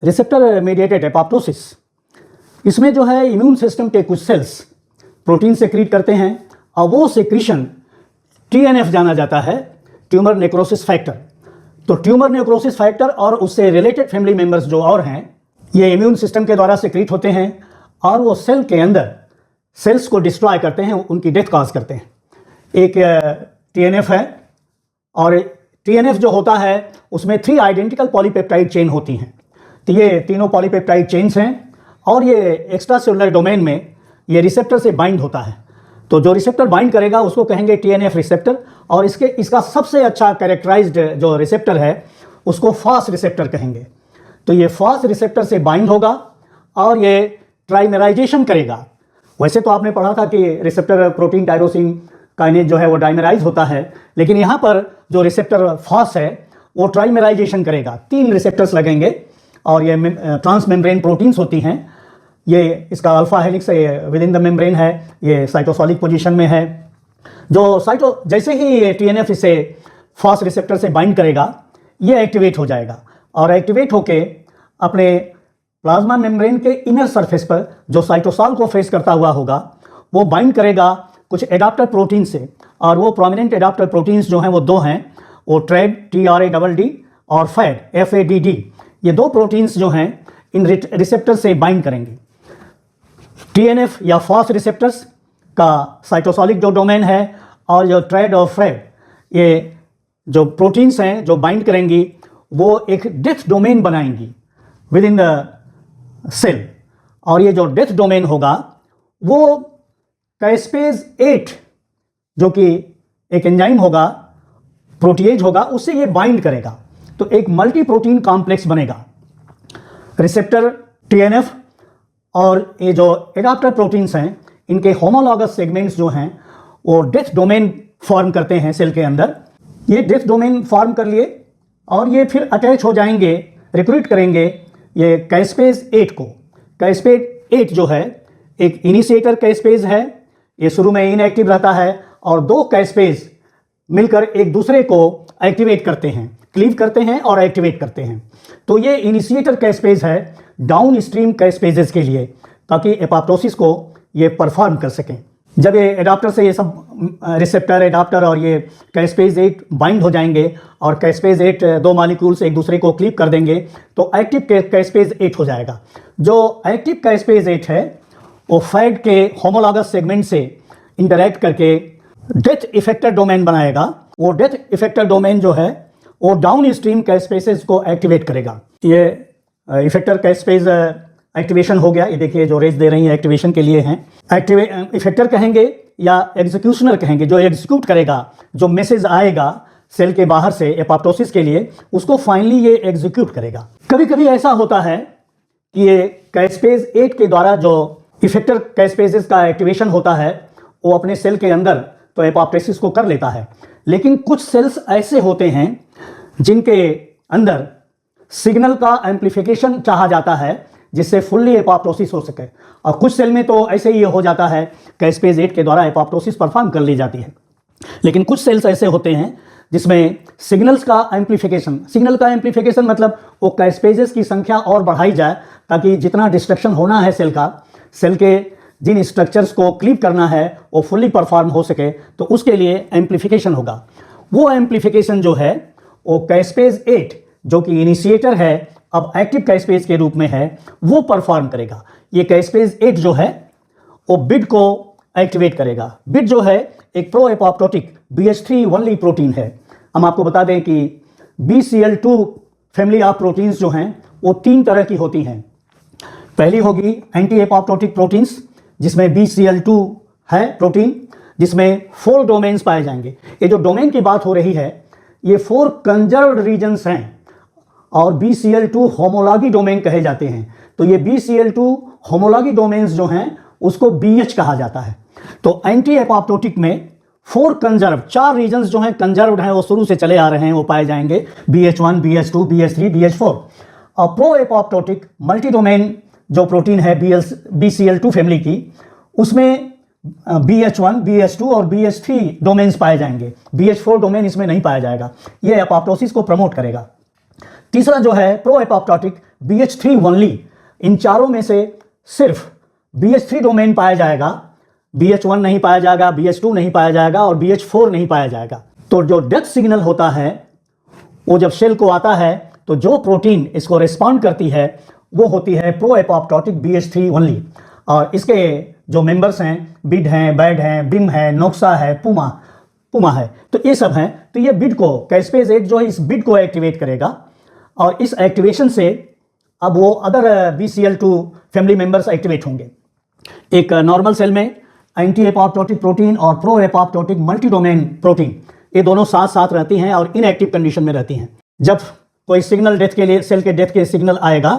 Receptor mediated apoptosis, इसमें जो है इम्यून सिस्टम के कुछ सेल्स प्रोटीन सेक्रीट करते हैं और वो सेक्रीशन TNF जाना जाता है, ट्यूमर नेक्रोसिस फैक्टर। तो ट्यूमर नेक्रोसिस फैक्टर और उससे रिलेटेड फैमिली मेंबर्स जो और हैं, ये इम्यून सिस्टम के द्वारा सेक्रीट होते हैं और वो सेल के अंदर सेल्स को डिस्ट्रॉय करते हैं, उनकी डेथ कॉज करते हैं। एक TNF है और TNF जो होता है उसमें 3 आइडेंटिकल पॉलीपेप्टाइड चेन होती हैं। तो ये तीनों पॉलीपेप्टाइड चेन्स हैं और ये एक्स्ट्रा सेलुलर डोमेन में ये रिसेप्टर से बाइंड होता है। तो जो रिसेप्टर बाइंड करेगा उसको कहेंगे TNF रिसेप्टर, और इसका सबसे अच्छा कैरेक्टराइज्ड जो रिसेप्टर है उसको फास्ट रिसेप्टर कहेंगे। तो ये फास्ट रिसेप्टर से बाइंड होगा और ये ट्राइमेराइजेशन करेगा। वैसे तो आपने पढ़ा था कि रिसेप्टर प्रोटीन टायरोसिन काइनेज जो है वो डाइमेराइज होता है, लेकिन यहाँ पर जो रिसेप्टर फास्ट है वो ट्राइमेराइजेशन करेगा। 3 रिसेप्टर्स लगेंगे और ये ट्रांसमेम्ब्रेन प्रोटीन्स होती हैं। ये इसका alpha helix with in the membrane है, ये साइटोसोलिक पोजीशन में है। जो जैसे ही ये TNF इसे फास्ट रिसेप्टर से बाइंड करेगा ये एक्टिवेट हो जाएगा और एक्टिवेट होके अपने प्लाज्मा मेम्ब्रेन के इनर सरफेस पर जो साइटोसॉल को फेस करता हुआ होगा वो बाइंड करेगा कुछ एडाप्टर प्रोटीन से, और वो प्रोमिनेंट एडाप्टर प्रोटीन्स जो हैं वो 2 हैं, वो ट्रेड TRADD और फैड FADD। ये 2 प्रोटीन्स जो हैं इन रिसेप्टर से बाइंड करेंगे। TNF या फास्ट रिसेप्टर्स का साइटोसॉलिक जो डोमेन है और जो ट्रेड और फ्रेड, ये जो प्रोटीन्स हैं जो बाइंड करेंगी वो एक डेथ डोमेन बनाएंगी विद इन द सेल, और ये जो डेथ डोमेन होगा वो कैस्पेज 8 जो कि एक एंजाइम होगा, प्रोटीएज होगा, उससे ये बाइंड करेगा। तो एक मल्टी प्रोटीन कॉम्प्लेक्स बनेगा। रिसेप्टर TNF और ये जो एडाप्टर प्रोटीन्स हैं इनके होमोलॉगस सेगमेंट्स जो हैं वो डेथ डोमेन फॉर्म करते हैं सेल के अंदर। ये डेथ डोमेन फॉर्म कर लिए और ये फिर अटैच हो जाएंगे, रिक्रूट करेंगे ये कैस्पेज 8 को। कैस्पेज 8 जो है एक इनिशिएटर कैस्पेज है, ये शुरू में इनएक्टिव रहता है और 2 कैस्पेज मिलकर एक दूसरे को एक्टिवेट करते हैं, क्लीव करते हैं और एक्टिवेट करते हैं। तो ये इनिशिएटर कैस्पेज है डाउन स्ट्रीम कैस्पेजेस के लिए, ताकि एपोप्टोसिस को ये परफॉर्म कर सकें। जब ये एडाप्टर से ये सब रिसेप्टर एडाप्टर और ये कैस्पेज 8 बाइंड हो जाएंगे और कैस्पेज 8 2 मॉलिक्यूल्स एक दूसरे को क्लीव कर देंगे तो एक्टिव कैस्पेज 8 हो जाएगा। जो एक्टिव कैस्पेज 8 है वो फैड के होमोलॉगस सेगमेंट से इंटरैक्ट करके डेथ इफेक्टर डोमेन बनाएगा। वो डेथ इफेक्टर डोमेन जो है वो डाउन स्ट्रीम कैस्पेसेस को एक्टिवेट करेगा। ये इफेक्टर कैस्पेज एक्टिवेशन हो गया। ये देखिए जो रेज दे रही हैं एक्टिवेशन के लिए हैं। इफेक्टर कहेंगे या एग्जीक्यूशनर कहेंगे, जो एग्जीक्यूट करेगा, जो मैसेज आएगा सेल के बाहर से एपोप्टोसिस के लिए, उसको फाइनली ये एग्जीक्यूट करेगा। कभी कभी ऐसा होता है कि ये कैस्पेज 8 के द्वारा जो इफेक्टर कैस्पेजेस का एक्टिवेशन होता है वो अपने सेल के अंदर तो एपोप्टोसिस को कर लेता है, लेकिन कुछ सेल्स ऐसे होते हैं जिनके अंदर सिग्नल का एम्प्लीफिकेशन चाहा जाता है जिससे फुल्ली एपोप्टोसिस हो सके, और कुछ सेल में तो ऐसे ही हो जाता है कैस्पेज 8 के द्वारा एपोप्टोसिस परफॉर्म कर ली जाती है। लेकिन कुछ सेल्स ऐसे होते हैं जिसमें सिग्नल का एम्प्लीफिकेशन मतलब वो कैस्पेजेस की संख्या और बढ़ाई जाए ताकि जितना डिस्ट्रक्शन होना है सेल के जिन स्ट्रक्चर्स को क्लीव करना है वो फुल्ली परफॉर्म हो सके, तो उसके लिए एम्प्लीफिकेशन होगा। वो एम्प्लीफिकेशन जो है वो कैस्पेज 8 जो कि इनिशिएटर है अब एक्टिव कैस्पेज के रूप में है वो परफॉर्म करेगा। ये कैस्पेज 8 जो है वो बिड को एक्टिवेट करेगा। बिड जो है एक pro apoptotic BH3 only protein है। हम आपको बता दें कि BCL2 फैमिली ऑफ प्रोटीन्स जो हैं वो 3 तरह की होती हैं। पहली होगी एंटी एपोप्टोटिक प्रोटीन्स जिसमें BCL2 है प्रोटीन, जिसमें 4 डोमेन्स पाए जाएंगे। ये जो डोमेन की बात हो रही है ये 4 कंजर्व्ड रीजन्स हैं और BCL2 होमोलॉगी डोमेन कहे जाते हैं। तो ये BCL2 होमोलॉगी डोमेन्स जो हैं उसको BH कहा जाता है। तो एंटी एपोप्टोटिक में 4 कंजर्व 4 रीजन्स जो हैं कंजर्व्ड हैं, वो शुरू से चले आ रहे हैं, वो पाए जाएंगे BH1 BH2 BH3 BH4। और प्रो एपोप्टोटिक मल्टी डोमेन जो प्रोटीन है BCL2 फैमिली की, उसमें BH1 BH2 और BH3 डोमेन्स पाए जाएंगे। BH4 डोमेन इसमें नहीं पाया जाएगा। ये एपोप्टोसिस को प्रमोट करेगा। तीसरा जो है प्रो एपोप्टोटिक BH3 ओनली। इन चारों में से सिर्फ BH3 डोमेन पाया जाएगा, BH1 नहीं पाया जाएगा, BH2 नहीं पाया जाएगा और BH4 नहीं पाया जाएगा। तो जो डेथ सिग्नल होता है वो जब सेल को आता है तो जो प्रोटीन इसको रिस्पॉन्ड करती है वो होती है प्रो एपोप्टोटिक BH3 ओनली। और इसके जो मेंबर्स हैं, बिड हैं, बैड हैं, बिम है, नोक्सा है, पुमा है, तो ये सब हैं। तो ये बिड को कैस्पेज 8 जो है इस बिड को एक्टिवेट करेगा और इस एक्टिवेशन से अब वो other BCL2 family members activate होंगे। एक नॉर्मल सेल में एंटी एपोप्टोटिक प्रोटीन और pro apoptotic multi domain protein ये दोनों साथ साथ रहती हैं और इनएक्टिव कंडीशन में रहती हैं। जब कोई सिग्नल डेथ के लिए, सेल के डेथ के सिग्नल आएगा,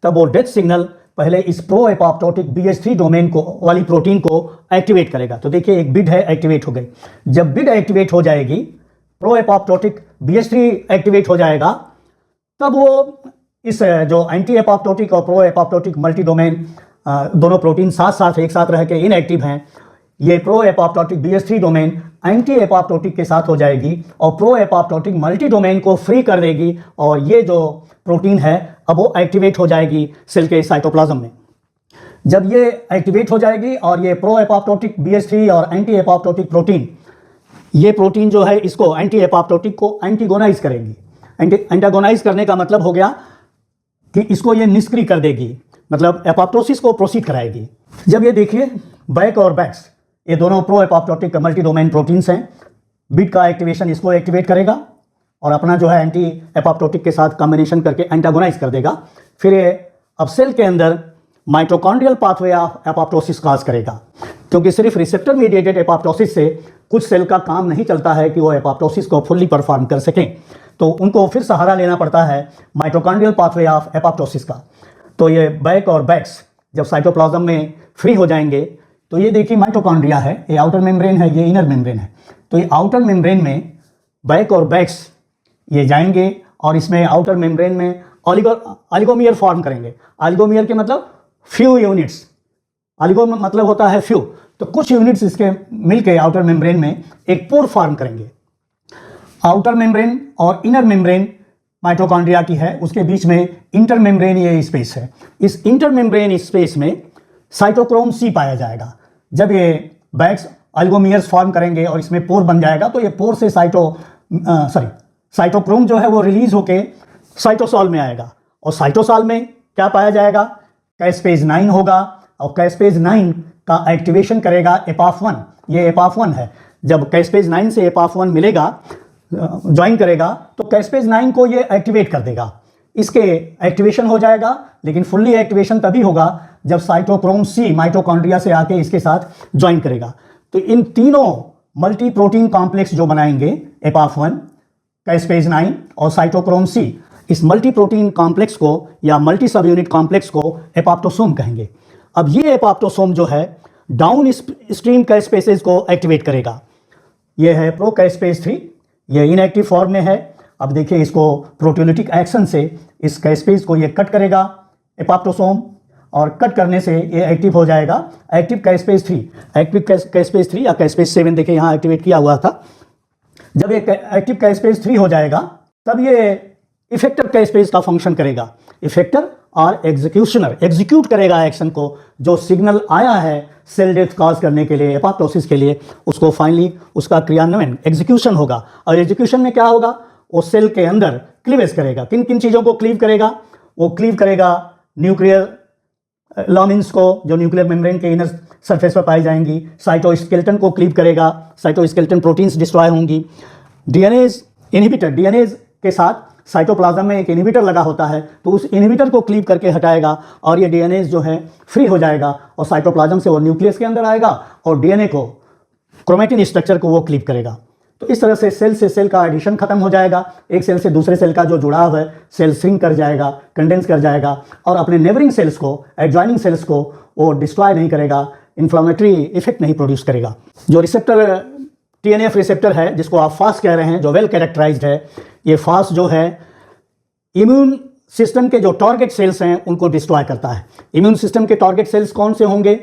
तब वो डेथ सिग्नल पहले इस प्रो एपोप्टोटिक BH3 डोमेन को वाली प्रोटीन को एक्टिवेट करेगा। तो देखिए एक बिड है, एक्टिवेट हो गई। जब बिड एक्टिवेट हो जाएगी, प्रो एपोप्टोटिक BH3 एक्टिवेट हो जाएगा, तब वो इस जो एंटी एपोप्टोटिक और प्रो एपोप्टोटिक मल्टी डोमेन दोनों प्रोटीन साथ साथ एक साथ रह के इनएक्टिव हैं, ये pro apoptotic BH3 domain anti apoptotic के साथ हो जाएगी और प्रो एपोप्टोटिक मल्टी डोमेन को फ्री कर देगी और ये जो प्रोटीन है अब वो एक्टिवेट हो जाएगी सेल के साइटोप्लाज्म में। जब ये एक्टिवेट हो जाएगी और ये प्रो एपोप्टोटिक BH3 और एंटी एपोप्टोटिक प्रोटीन, ये प्रोटीन जो है इसको एंटी एपोप्टोटिक को एंटीगोनाइज करेंगी। एंटागोनाइज करने का मतलब हो गया कि इसको ये निष्क्रिय कर देगी, मतलब एपोप्टोसिस को प्रोसीड कराएगी। जब ये देखिए बैक और बैक्स ये दोनों pro apoptotic multi domain proteins हैं, बिट का एक्टिवेशन इसको एक्टिवेट करेगा और अपना जो है एंटी एपोप्टोटिक के साथ कॉम्बिनेशन करके एंटागोनाइज कर देगा। फिर ये अब सेल के अंदर माइटोकॉन्ड्रियल पाथवे ऑफ एपोप्टोसिस काज करेगा, क्योंकि सिर्फ रिसेप्टर मीडिएटेड एपोप्टोसिस से कुछ सेल का काम नहीं चलता है कि वो एपोप्टोसिस को फुल्ली परफॉर्म कर सकें, तो उनको फिर सहारा लेना पड़ता है माइटोकॉन्ड्रियल पाथवे ऑफ एपोप्टोसिस का। तो ये बैक और बैक्स जब साइटोप्लाज्म में फ्री हो जाएंगे, तो ये देखिए माइटोकॉन्ड्रिया है, ये आउटर मेम्ब्रेन है, ये इनर मेम्ब्रेन है। तो ये आउटर मेम्ब्रेन में बैक और बैक्स ये जाएंगे और इसमें आउटर मेम्ब्रेन में ऑलिगोमियर फॉर्म करेंगे। ऑलिगोमियर के मतलब फ्यू यूनिट्स, ऑलिगो मतलब होता है फ्यू, तो कुछ यूनिट्स इसके मिलके आउटर मेम्ब्रेन में एक पोर फॉर्म करेंगे। आउटर मेम्ब्रेन और इनर मेम्ब्रेन माइटोकॉन्ड्रिया की है, उसके बीच में इंटर मेम्ब्रेन ये स्पेस है। इस इंटर मेम्ब्रेन स्पेस में साइटोक्रोम C पाया जाएगा। जब ये बैक्स ऑलिगोमियर्स फॉर्म करेंगे और इसमें पोर बन जाएगा, तो ये पोर से साइटोक्रोम जो है वो रिलीज होके साइटोसॉल में आएगा और साइटोसॉल में क्या पाया जाएगा, कैस्पेज 9 होगा और कैस्पेज 9 का एक्टिवेशन करेगा एपाफ1। ये एपाफ1 है। जब कैस्पेज 9 से एपाफ1 मिलेगा, ज्वाइन करेगा, तो कैस्पेज 9 को ये एक्टिवेट कर देगा। इसके एक्टिवेशन हो जाएगा, लेकिन फुल्ली एक्टिवेशन तभी होगा जब साइटोक्रोम C माइटोकॉन्ड्रिया से आके इसके साथ ज्वाइन करेगा। तो इन तीनों मल्टी प्रोटीन कॉम्प्लेक्स जो बनाएंगे एपाफ1, कैस्पेज 9 और साइटोक्रोम C, इस मल्टी प्रोटीन कॉम्प्लेक्स को या मल्टी सब यूनिट कॉम्प्लेक्स को एपोप्टोसोम कहेंगे। अब ये एपोप्टोसोम जो है डाउन स्ट्रीम कैस्पेसेस को एक्टिवेट करेगा। ये है प्रो कैस्पेज 3, ये इनएक्टिव फॉर्म में है। अब देखिए इसको प्रोटियोलिटिक एक्शन से इस कैस्पेज को ये कट करेगा एपोप्टोसोम, और कट करने से ये एक्टिव हो जाएगा एक्टिव कैस्पेज 3। एक्टिव कैस्पेज 3 या कैस्पेज 7 देखिए यहाँ एक्टिवेट किया हुआ था। जब ये एक्टिव कैस्पेज 3 हो जाएगा, तब ये इफेक्टर कैस्पेज का फंक्शन करेगा। इफेक्टर और एग्जीक्यूशनर एग्जीक्यूट करेगा एक्शन को, जो सिग्नल आया है सेल डेथ कॉज करने के लिए, एपोप्टोसिस के लिए, उसको फाइनली उसका क्रियान्वयन एग्जीक्यूशन होगा। और एग्जीक्यूशन में क्या होगा, वो सेल के अंदर क्लीवेज करेगा। किन किन चीज़ों को क्लीव करेगा, वो क्लीव करेगा न्यूक्लियर लॉमिन्स को, जो न्यूक्लियर मेम्ब्रेन के इनर सरफेस पर पाई जाएंगी। साइटोस्केलेटन को क्लीव करेगा, साइटोस्केलेटन प्रोटीन्स डिस्ट्रॉय होंगी। डीएनएज इनहिबिटर, डीएनएज के साथ साइटोप्लाज्म में एक इनहिबिटर लगा होता है, तो उस इनहिबिटर को क्लीव करके हटाएगा और ये डीएनएज जो है फ्री हो जाएगा और साइटोप्लाज्म से वो न्यूक्लियस के अंदर आएगा और डीएनए को, क्रोमेटिन स्ट्रक्चर को वो क्लीव करेगा। तो इस तरह से सेल का एडिशन खत्म हो जाएगा। एक सेल से दूसरे सेल का जो जुड़ाव है, सेल श्रिंक कर जाएगा, कंडेंस कर जाएगा और अपने नेबरिंग सेल्स को, एडजॉइनिंग सेल्स को वो डिस्ट्रॉय नहीं करेगा, इन्फ्लामेटरी इफेक्ट नहीं प्रोड्यूस करेगा। जो रिसेप्टर TNF रिसेप्टर है, जिसको आप फास्ट कह रहे हैं, जो वेल कैरेक्टराइज्ड है, ये फास्ट जो है इम्यून सिस्टम के जो टारगेट सेल्स हैं उनको डिस्ट्रॉय करता है। इम्यून सिस्टम के टारगेट सेल्स कौन से होंगे,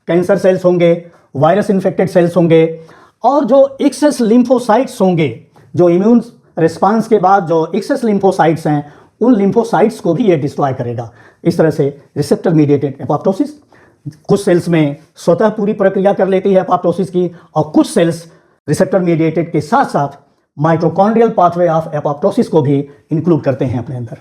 कैंसर सेल्स होंगे, वायरस इन्फेक्टेड सेल्स होंगे और जो एक्सेस लिम्फोसाइट्स होंगे, जो इम्यून रिस्पांस के बाद जो एक्सेस लिम्फोसाइट्स हैं उन लिम्फोसाइट्स को भी ये डिस्ट्रॉय करेगा। इस तरह से रिसेप्टर मीडिएटेड एपोप्टोसिस कुछ सेल्स में स्वतः पूरी प्रक्रिया कर लेती है एपोप्टोसिस की, और कुछ सेल्स रिसेप्टर मीडिएटेड के साथ साथ माइटोकॉन्ड्रियल पाथवे ऑफ एपोप्टोसिस को भी इंक्लूड करते हैं अपने अंदर।